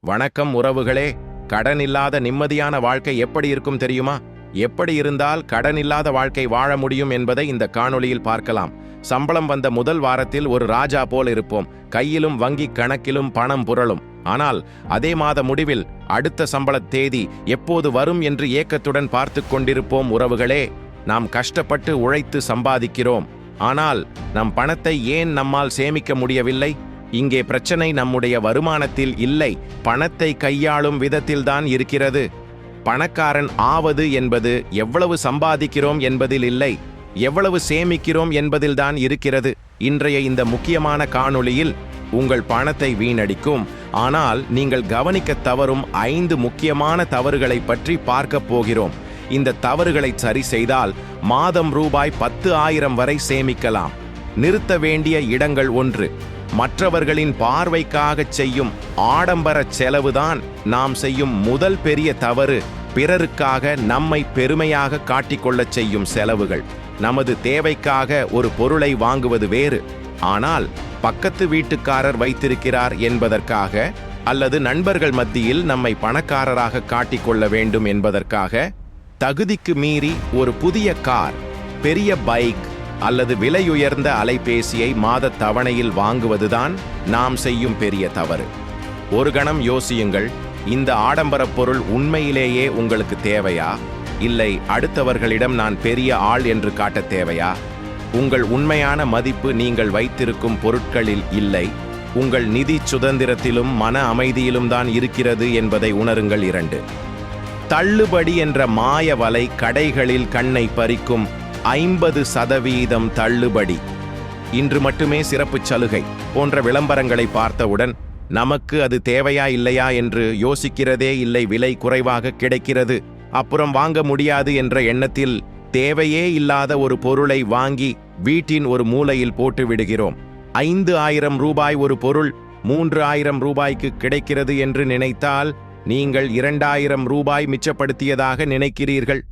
வணக்கம் உறவுகளே. கடன் இல்லாத நிம்மதியான வாழ்க்கை எப்படி இருக்கும் தெரியுமா? எப்படி இருந்தால் கடன் இல்லாத வாழ்க்கை வாழ முடியும் என்பதை இந்த காணொளியில் பார்க்கலாம். சம்பளம் வந்த முதல் வாரத்தில் ஒரு ராஜா போல் இருப்போம். கையிலும் வங்கி கணக்கிலும் பணம் புரளும். ஆனால் அதே மாத முடிவில் அடுத்த சம்பள தேதி எப்போது வரும் என்று ஏக்கத்துடன் பார்த்து கொண்டிருப்போம். உறவுகளே, நாம் கஷ்டப்பட்டு உழைத்து சம்பாதிக்கிறோம். ஆனால் நம் பணத்தை ஏன் நம்மால் சேமிக்க முடியவில்லை? இங்கே பிரச்சனை நம்முடைய வருமானத்தில் இல்லை, பணத்தை கையாளும் விதத்தில்தான் இருக்கிறது. பணக்காரன் ஆவது என்பது எவ்வளவு சம்பாதிக்கிறோம் என்பதில் இல்லை, எவ்வளவு சேமிக்கிறோம் என்பதில்தான் இருக்கிறது. இன்றைய இந்த முக்கியமான காணொளியில் உங்கள் பணத்தை வீணடிக்கும், ஆனால் நீங்கள் கவனிக்க தவறும் 5 முக்கியமான தவறுகளை பற்றி பார்க்க போகிறோம். இந்த தவறுகளை சரி செய்தால் மாதம் ரூபாய் 10,000 வரை சேமிக்கலாம். நிறுத்த வேண்டிய இடங்கள்: 1. மற்றவர்களின் பார்வைக்காகச் செய்யும் ஆடம்பர செலவுதான் நாம் செய்யும் முதல் பெரிய தவறு. பிறருக்காக நம்மை பெருமையாக காட்டிக்கொள்ளச் செய்யும் செலவுகள். நமது தேவைக்காக ஒரு பொருளை வாங்குவது வேறு, ஆனால் பக்கத்து வீட்டுக்காரர் வைத்திருக்கிறார் என்பதற்காக, அல்லது நண்பர்கள் மத்தியில் நம்மை பணக்காரராக காட்டிக்கொள்ள வேண்டும் என்பதற்காக தகுதிக்கு மீறி ஒரு புதிய கார், பெரிய பைக் அல்லது விலையுயர்ந்த அலைபேசியை மாத தவணையில் வாங்குவதுதான் நாம் செய்யும் பெரிய தவறு. ஒரு கணம் யோசியுங்கள், இந்த ஆடம்பர பொருள் உண்மையிலேயே உங்களுக்கு தேவையா? இல்லை அடுத்தவர்களிடம் நான் பெரிய ஆள் என்று காட்ட தேவையா? உங்கள் உண்மையான மதிப்பு நீங்கள் வைத்திருக்கும் பொருட்களில் இல்லை, உங்கள் நிதி சுதந்திரத்திலும் மன அமைதியிலும் தான் இருக்கிறது என்பதை உணருங்கள். 2. தள்ளுபடி என்ற மாய வலை கடைகளில் கண்ணை பறிக்கும். 50% தள்ளுபடி, இன்று மட்டுமே சிறப்பு சலுகை போன்ற விளம்பரங்களை பார்த்தவுடன் நமக்கு அது தேவையா இல்லையா என்று யோசிக்கிறதே இல்லை. விலை குறைவாக கிடைக்கிறது, அப்புறம் வாங்க முடியாது என்ற எண்ணத்தில் தேவையே இல்லாத ஒரு பொருளை வாங்கி வீட்டின் ஒரு மூலையில் போட்டு விடுகிறோம். 5,000 ரூபாய் ஒரு பொருள் 3,000 ரூபாய்க்கு கிடைக்கிறது என்று நினைத்தால் நீங்கள் 2,000 ரூபாய் மிச்சப்படுத்தியதாக நினைக்கிறீர்கள்.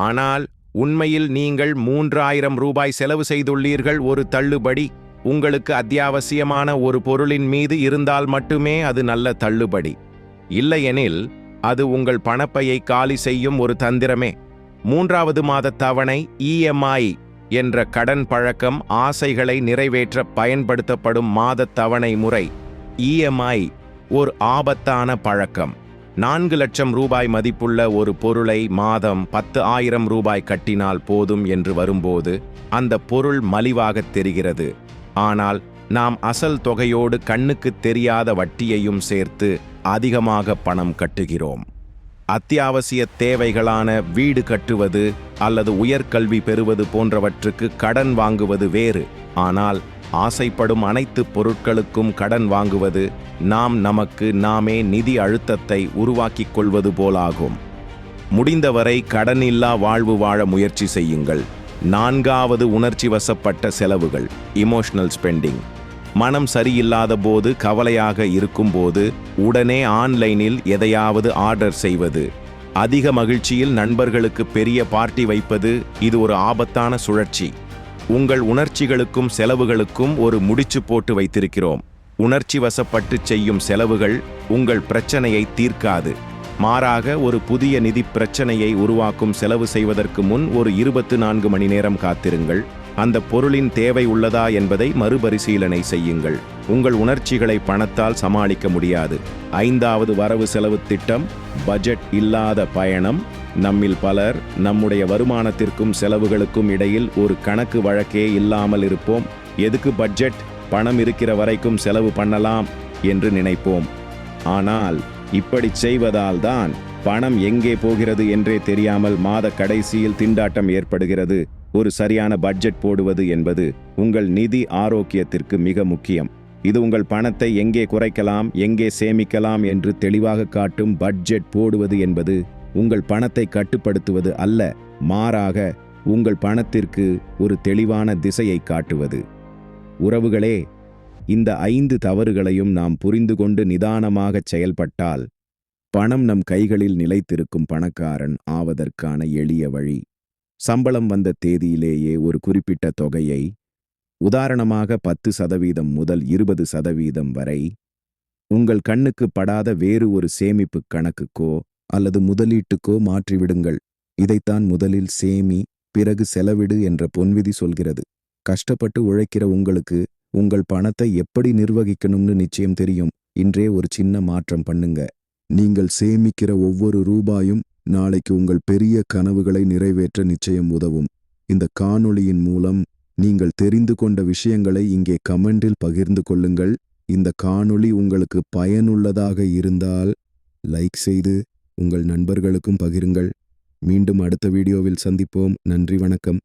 ஆனால் உண்மையில் நீங்கள் 3,000 ரூபாய் செலவு செய்துள்ளீர்கள். ஒரு தள்ளுபடி உங்களுக்கு அத்தியாவசியமான ஒரு பொருளின் மீது இருந்தால் மட்டுமே அது நல்ல தள்ளுபடி. இல்லையெனில் அது உங்கள் பணப்பையை காலி செய்யும் ஒரு தந்திரமே. 3வது மாத தவணை EMI என்ற கடன் பழக்கம் ஆசைகளை நிறைவேற்ற பயன்படுத்தப்படும் மாத தவணை முறை. EMI ஒரு ஆபத்தான பழக்கம். 4 லட்சம் ரூபாய் மதிப்புள்ள ஒரு பொருளை மாதம் 10,000 ரூபாய் கட்டினால் போதும் என்று வரும்போது அந்த பொருள் மலிவாக தெரிகிறது. ஆனால் நாம் அசல் தொகையோடு கண்ணுக்கு தெரியாத வட்டியையும் சேர்த்து அதிகமாக பணம் கட்டுகிறோம். அத்தியாவசிய தேவைகளான வீடு கட்டுவது அல்லது உயர்கல்வி பெறுவது போன்றவற்றுக்கு கடன் வாங்குவது வேறு. ஆனால் ஆசைப்படும் அனைத்து பொருட்களுக்கும் கடன் வாங்குவது நாம் நமக்கு நாமே நிதி அழுத்தத்தை உருவாக்கிக் கொள்வது போலாகும். முடிந்தவரை கடனில்லா வாழ்வு வாழ முயற்சி செய்யுங்கள். 4வது உணர்ச்சி வசப்பட்ட செலவுகள், இமோஷனல் ஸ்பெண்டிங். மனம் சரியில்லாத போது, கவலையாக இருக்கும்போது உடனே ஆன்லைனில் எதையாவது ஆர்டர் செய்வது, அதிக மகிழ்ச்சியில் நண்பர்களுக்கு பெரிய பார்ட்டி வைப்பது, இது ஒரு ஆபத்தான சுழற்சி. உங்கள் உணர்ச்சிகளுக்கும் செலவுகளுக்கும் ஒரு முடிச்சு போட்டு வைத்திருக்கிறோம். உணர்ச்சி வசப்பட்டு செய்யும் செலவுகள் உங்கள் பிரச்சனையை தீர்க்காது. மாறாக ஒரு புதிய நிதி பிரச்சனையை உருவாக்கும். செலவு செய்வதற்கு முன் ஒரு 24 மணி நேரம் காத்திருங்கள். அந்த பொருளின் தேவை உள்ளதா என்பதை மறுபரிசீலனை செய்யுங்கள். உங்கள் உணர்ச்சிகளை பணத்தால் சமாளிக்க முடியாது. 5வது வரவு செலவு திட்டம், பட்ஜெட் இல்லாத பயணம். நம்மில் பலர் நம்முடைய வருமானத்திற்கும் செலவுகளுக்கும் இடையில் ஒரு கணக்கு வழக்கே இல்லாமல் இருப்போம். எதுக்கு பட்ஜெட், பணம் இருக்கிற வரைக்கும் செலவு பண்ணலாம் என்று நினைப்போம். ஆனால் இப்படி செய்வதால் தான் பணம் எங்கே போகிறது என்றே தெரியாமல் மாத கடைசியில் திண்டாட்டம் ஏற்படுகிறது. ஒரு சரியான பட்ஜெட் போடுவது என்பது உங்கள் நிதி ஆரோக்கியத்திற்கு மிக முக்கியம். இது உங்கள் பணத்தை எங்கே குறைக்கலாம், எங்கே சேமிக்கலாம் என்று தெளிவாக காட்டும். பட்ஜெட் போடுவது என்பது உங்கள் பணத்தை கட்டுப்படுத்துவது அல்ல, மாறாக உங்கள் பணத்திற்கு ஒரு தெளிவான திசையை காட்டுவது. உறவுகளே, இந்த 5 தவறுகளையும் நாம் புரிந்து கொண்டு நிதானமாகச் செயல்பட்டால் பணம் நம் கைகளில் நிலைத்திருக்கும் பணக்காரன் ஆவதற்கான எளிய வழி. சம்பளம் வந்த தேதியிலேயே ஒரு குறிப்பிட்ட தொகையை, உதாரணமாக 10% முதல் 20% வரை உங்கள் கண்ணுக்கு படாத வேறு ஒரு சேமிப்பு கணக்குக்கோ அல்லது முதலீட்டுக்கோ மாற்றிவிடுங்கள். இதைத்தான் முதலில் சேமி, பிறகு செலவிடு என்ற பொன்விதி சொல்கிறது. கஷ்டப்பட்டு உழைக்கிற உங்களுக்கு உங்கள் பணத்தை எப்படி நிர்வகிக்கணும்னு நிச்சயம் தெரியும். இன்றே ஒரு சின்ன மாற்றம் பண்ணுங்க. நீங்கள் சேமிக்கிற ஒவ்வொரு ரூபாயும் நாளைக்கு உங்கள் பெரிய கனவுகளை நிறைவேற்ற நிச்சயம் உதவும். இந்த காணொளியின் மூலம் நீங்கள் தெரிந்து கொண்ட விஷயங்களை இங்கே கமெண்டில் பகிர்ந்து கொள்ளுங்கள். இந்த காணொளி உங்களுக்கு பயனுள்ளதாக இருந்தால் லைக் செய்து உங்கள் நண்பர்களுக்கும் பகிருங்கள். மீண்டும் அடுத்த வீடியோவில் சந்திப்போம். நன்றி, வணக்கம்.